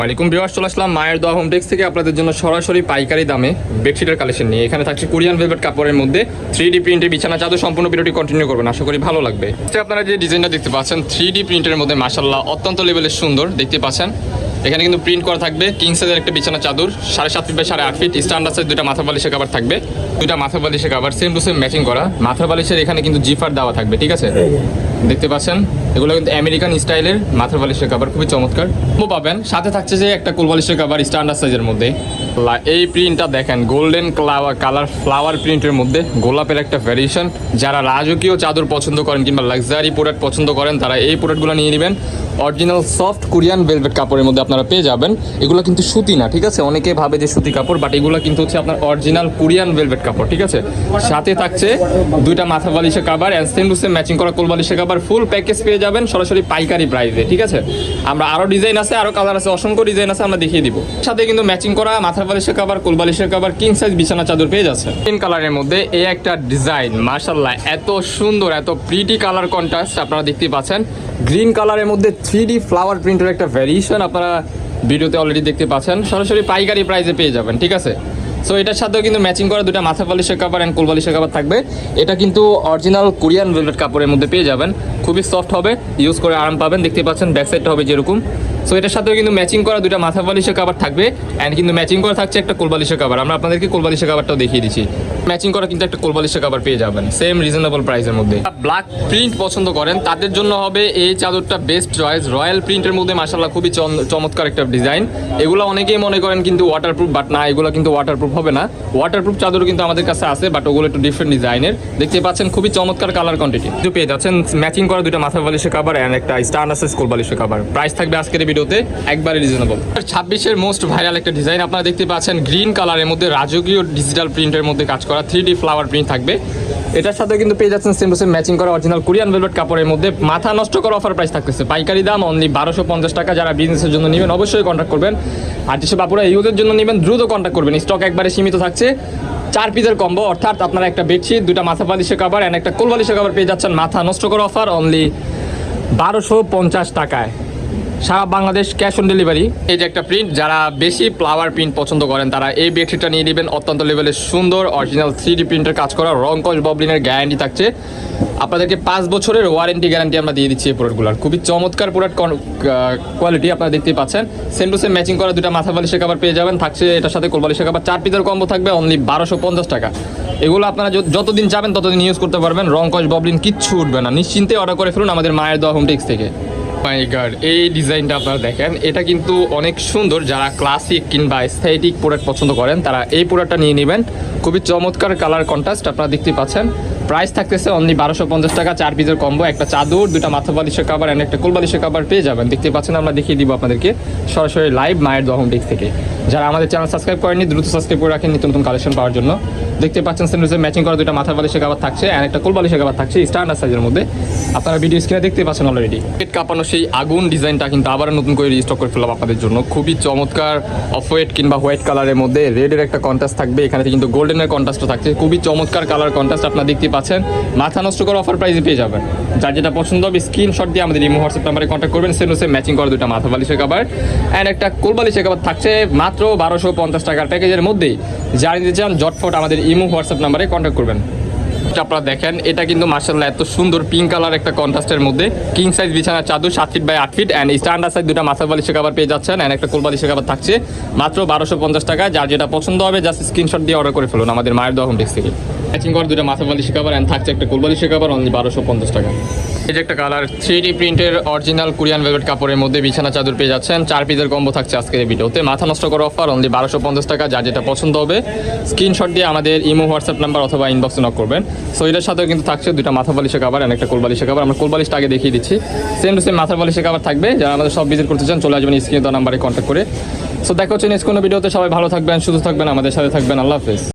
ওয়ালাইকুম ভিউয়ার্স, চলে আসলাম মায়ের দোয়া হোম টেক্স থেকে আপনাদের জন্য সরাসরি পাইকারি দামে বেডশিটের কালেকশন নিয়ে। এখানে থাকছে কোরিয়ান ভেলভেট কাপড়ের মধ্যে 3D প্রিন্টের বিছানা চাদর। সম্পূর্ণ ভিডিওটি কন্টিনিউ করবেন, আশা করি ভালো লাগবে। আপনারা যে ডিজাইনটা দেখতে পাচ্ছেন 3D প্রিন্টের মধ্যে মাশাআল্লাহ অত্যন্ত লেভেলের সুন্দর দেখতে পাচ্ছেন। এখানে কিন্তু প্রিন্ট করা থাকবে কিং সাইজের একটা বিছানা চাদর, 7.5 feet by 8.5 feet. Standard size দুটা মাথা বালিশের কভার থাকবে, দুটা মাথা বালিশের cover same to same matching করা। মাথা বালিশের এখানে কিন্তু জিফার দেওয়া থাকবে, ঠিক আছে? দেখতে পাচ্ছেন এগুলো কিন্তু আমেরিকান স্টাইলের মাথার বালিশের কভার, খুবই চমৎকার পাবেন। সাথে থাকছে যে একটা কোল বালিশের কভার স্ট্যান্ডার্ড সাইজের মধ্যে। এই প্রিন্টটা দেখেন, গোল্ডেন কালার ফ্লাওয়ার প্রিন্টের মধ্যে গোলাপের একটা ভ্যারিয়েশন। যারা রাজকীয় চাদর পছন্দ করেন কিংবা লাক্সারি প্রোডাক্ট পছন্দ করেন তারা এই প্রোডাক্টগুলো নিয়ে নেবেন। অরিজিনাল সফট কোরিয়ান ভেলভেট কাপড়ের মধ্যে আপনারা পেয়ে যাবেন। এগুলো কিন্তু সুতি না, ঠিক আছে? অনেকে ভাবে যে সুতি কাপড়, বাট এগুলো কিন্তু হচ্ছে আপনার অরিজিনাল কোরিয়ান ভেলভেট কাপড়, ঠিক আছে? সাথে থাকছে দুইটা মাথা বালিশের cover and same to same matching করা কোল বালিশের কভার। ফুল প্যাকেজ পেয়ে যাবেন সরাসরি পাইকারি প্রাইসে, ঠিক আছে? আমরা আরো ডিজাইন আছে, আরো কালার আছে, অসংখ্য ডিজাইন আছে, আমরা দেখিয়ে দিব। সাথে কিন্তু ম্যাচিং করা মাথা বালিশের কভার, কোল বালিশের কভার, কিং সাইজ বিছানা চাদর পেয়ে যাচ্ছে। পিঙ্ক কালারের মধ্যে এই একটা ডিজাইন, মাশাআল্লাহ এত সুন্দর, এত প্রিটি কালার কন্ট্রাস্ট আপনারা দেখতে পাচ্ছেন। গ্রিন কালারের মধ্যে 3D ফ্লাওয়ার প্রিন্টের একটা ভ্যারিয়েশন আপনারা ভিডিওতে অলরেডি দেখতে পাচ্ছেন। সরাসরি পাইকারি প্রাইসে পেয়ে যাবেন, ঠিক আছে? সো এটার সাথেও কিন্তু ম্যাচিং করা দুটা মাথা বালিশের কভার অ্যান্ড কোল বালিশের কভার থাকবে। এটা কিন্তু অরিজিনাল কোরিয়ান ভেলভেট কাপড়ের মধ্যে পেয়ে যাবেন, খুবই সফট হবে, ইউজ করে আরাম পাবেন। দেখতে পাচ্ছেন ব্যাক সাইডটা হবে যেরকম। সো এটার সাথেও কিন্তু ম্যাচিং করা দুটা মাথা বালিশের কভার থাকবে অ্যান্ড কিন্তু ম্যাচিং করা থাকছে একটা কোল বালিশের কভার। আমরা আপনাদেরকে কোল বালিশের কভারটাও দেখিয়ে দিচ্ছি। ম্যাচিং করা কিন্তু একটা কোল বালিশের কভার পেয়ে যাবেন সেম রিজনেবল প্রাইসের মধ্যে। ব্ল্যাক প্রিন্ট পছন্দ করেন তাদের জন্য হবে এই চাদরটা বেস্ট চয়েস। রয়্যাল প্রিন্টের মধ্যে মাশাআল্লাহ খুবই চমৎকার একটা ডিজাইন। এগুলো অনেকেই মনে করেন কিন্তু ওয়াটারপ্রুফ, বাট না, এগুলো কিন্তু ওয়াটারপ্রুফ হবে না। ওয়াটারপ্রুফ চাদর কিন্তু আমাদের কাছে আছে, বাট ওগুলো একটু ডিফারেন্ট ডিজাইনের। দেখতে পাচ্ছেন খুবই চমৎকার কালার কোয়ান্টিটি পেয়ে যাচ্ছেন। ম্যাচিং করা দুটো মাথা বালিশের কভার এন্ড একটা স্ট্যান্ডার্ড সাইজ কোল বালিশের কভার। প্রাইস থাকবে আজকের ভিডিওতে একবারে রিজনেবল। 26-এর মোস্ট ভাইরাল একটা ডিজাইন আপনারা দেখতে পাচ্ছেন, গ্রিন কালারের মধ্যে রাজকীয় ডিজিটাল প্রিন্টের মধ্যে কাজ করা 3D ফ্লাওয়ার প্রিন্ট থাকবে। এটার সাথে কিন্তু পেয়ে যাচ্ছেন সেম টু সেম ম্যাচিং করা অরিজিনাল কোরিয়ান ভেলভেট কাপড়ের মধ্যে। মাথা নষ্ট করা অফার প্রাইস থাকতেছে, পাইকারি দাম অনলি 1250 টাকা। যারা বিজনেসের জন্য নেবেন অবশ্যই কন্ট্যাক্ট করবেন, আর যেসব আপুরা ইউজের জন্য নেবেন দ্রুত কন্ট্যাক্ট করবেন। স্টক একবারে সীমিত থাকছে। 4 পিসের কম্বো, অর্থাৎ আপনারা একটা বেডশিট, দুটা মাথা বালিশের কভার এন্ড একটা কোল বালিশের কভার পেয়ে যাচ্ছেন মাথা নষ্ট করা অফার অনলি 1250 টাকায়, সারা বাংলাদেশ ক্যাশ অন ডেলিভারি। এই যে একটা প্রিন্ট, যারা বেশি ফ্লাওয়ার প্রিন্ট পছন্দ করেন তারা এই বেডশিটটা নিয়ে নেবেন। অত্যন্ত লেভেলের সুন্দর অরিজিনাল 3D প্রিন্টের কাজ করা, রং কস ববলিনের গ্যারান্টি থাকছে। আপনাদেরকে 5 বছরের ওয়ারেন্টি গ্যারান্টি আমরা দিয়ে দিচ্ছি এই প্রোডাক্টগুলোর। খুবই চমৎকার প্রোডাক্ট কোয়ালিটি আপনারা দেখতেই পাচ্ছেন। সেম টু সেম ম্যাচিং করা দুটা মাথা বালিশের কভার পেয়ে যাবেন, থাকছে এটার সাথে কোল বালিশের কভার। 4 পিসের কম্বো থাকবে অনলি 1250 টাকা। এগুলো আপনারা যতদিন যাবেন ততদিন ইউজ করতে পারবেন, রং কস ববলিন কিচ্ছু উঠবে না। নিশ্চিন্তে অর্ডার করে ফেলুন আমাদের মায়ের দোয়া হোম টেক্স থেকে। মাই গড, এই ডিজাইনটা আপনারা দেখেন, এটা কিন্তু অনেক সুন্দর। যারা ক্লাসিক কিংবা এস্থেটিক প্রোডাক্ট পছন্দ করেন তারা এই প্রোডাক্টটা নিয়ে নেবেন। খুবই চমৎকার কালার কন্ট্রাস্ট আপনারা দেখতে পাচ্ছেন। প্রাইস থাকতেছে অনলি 1250 টাকা। 4 পিসের কম্বো, একটা চাদর, দুটা মাথা বালিশের কভার এন্ড একটা কোল বালিশের কভার পেয়ে যাবেন। দেখতে পাচ্ছেন, আমরা দেখিয়ে দিব আপনাদেরকে সরাসরি লাইভ মায়ের দোয়া হোম টেক্স থেকে। যারা আমাদের চ্যানেল সাবস্ক্রাইব করেননি দ্রুত সাবস্ক্রাইব করে রাখেন নিত্য নতুন কালেকশন পাওয়ার জন্য। দেখতে পাচ্ছেন ম্যাচিং করা দুটা মাথা বালিশের কভার থাকছে এন্ড একটা কোল বালিশের কভার থাকছে স্ট্যান্ডার্ড সাইজের মধ্যে। আপনারা ভিডিও স্ক্রিনে দেখতে পাচ্ছেন অলরেডি। পেট কাঁপানো সেই আগুন ডিজাইনটা কিন্তু আবার নতুন করে রিস্টক করে ফেললাম আপনাদের জন্য। খুবই চমৎকার অফ হোয়াইট কিংবা হোয়াইট কালারের মধ্যে রেডের একটা কন্ট্রাস্ট থাকবে, এখানে কিন্তু গোল্ডেনের কন্ট্রাস্টও থাকছে। খুবই চমৎকার কালার কন্ট্রাস্ট আপনারা দেখতে পাচ্ছেন। মাথা নষ্ট করে অফার প্রাইসে পেয়ে যাবেন। যার যেটা পছন্দ হবে স্ক্রিনশট দিয়ে আমাদের ইমো হোয়াটসঅ্যাপ নাম্বারে কন্ট্যাক্ট করবেন। সেম ম্যাচিং করা দুটা মাথা বালিশের কভার এন্ড একটা কোল বালিশের কভার থাকছে মাত্র 1250 টাকার প্যাকেজের মধ্যেই। যারা নিতে চান জটফট আমাদের ইমো হোয়াটসঅ্যাপ নাম্বারে কন্ট্যাক্ট করবেন। আপনারা দেখেন, এটা কিন্তু মাশাআল্লাহ এত সুন্দর পিঙ্ক কালার একটা কন্ট্রাস্টের মধ্যে কিং সাইজ বিছানা চাদর 7 feet by 8 feet and standard size দুটা মাথা বালিশের কভার পেয়ে যাচ্ছেন এন্ড একটা কোল বালিশের কভার থাকছে মাত্র 1250 টাকা। যার যেটা পছন্দ হবে জাস্ট স্ক্রিনশট দিয়ে অর্ডার করে ফেলুন আমাদের মায়ের দোয়া হোম টেক্স থেকে। ম্যাচিং করা দুটা মাথা বালিশের কভার এন্ড থাকছে একটা কোল বালিশের কভার অনলি 1250 টাকা। এই যে একটা কালার 3D প্রিন্টের অরিজিনাল কোরিয়ান ভেলভেট কাপড়ের মধ্যে বিছানা চাদর পেয়ে যাচ্ছেন। 4 পিসের কম্বো থাকছে আজকের এই ভিডিওতে। মাথা নষ্ট করা অফার অনলি 1250 টাকা। যার যেটা পছন্দ হবে স্ক্রিনশট দিয়ে আমাদের ইমো হোয়াটসঅ্যাপ নাম্বার অথবা ইনবক্সে নক করবেন। সো এটার সাথেও কিন্তু থাকছে দুটা মাথা বালিশের কভার এন্ড একটা কোল বালিশের কভার। আমরা কোল বালিশটা আগে দেখিয়ে দিচ্ছি। সেম টু সেম মাথা বালিশের কভার থাকবে। যারা আমাদের সব ভিজিট করতে চান চলে আসবেন স্ক্রিনে দেওয়া নাম্বারে কন্ট্যাক্ট করে। সো দেখা হচ্ছে নেক্সট কোনো ভিডিওতে। সবাই ভালো থাকবেন, সুস্থ থাকবেন, আমাদের সাথে থাকবেন। আল্লাহ হাফেজ।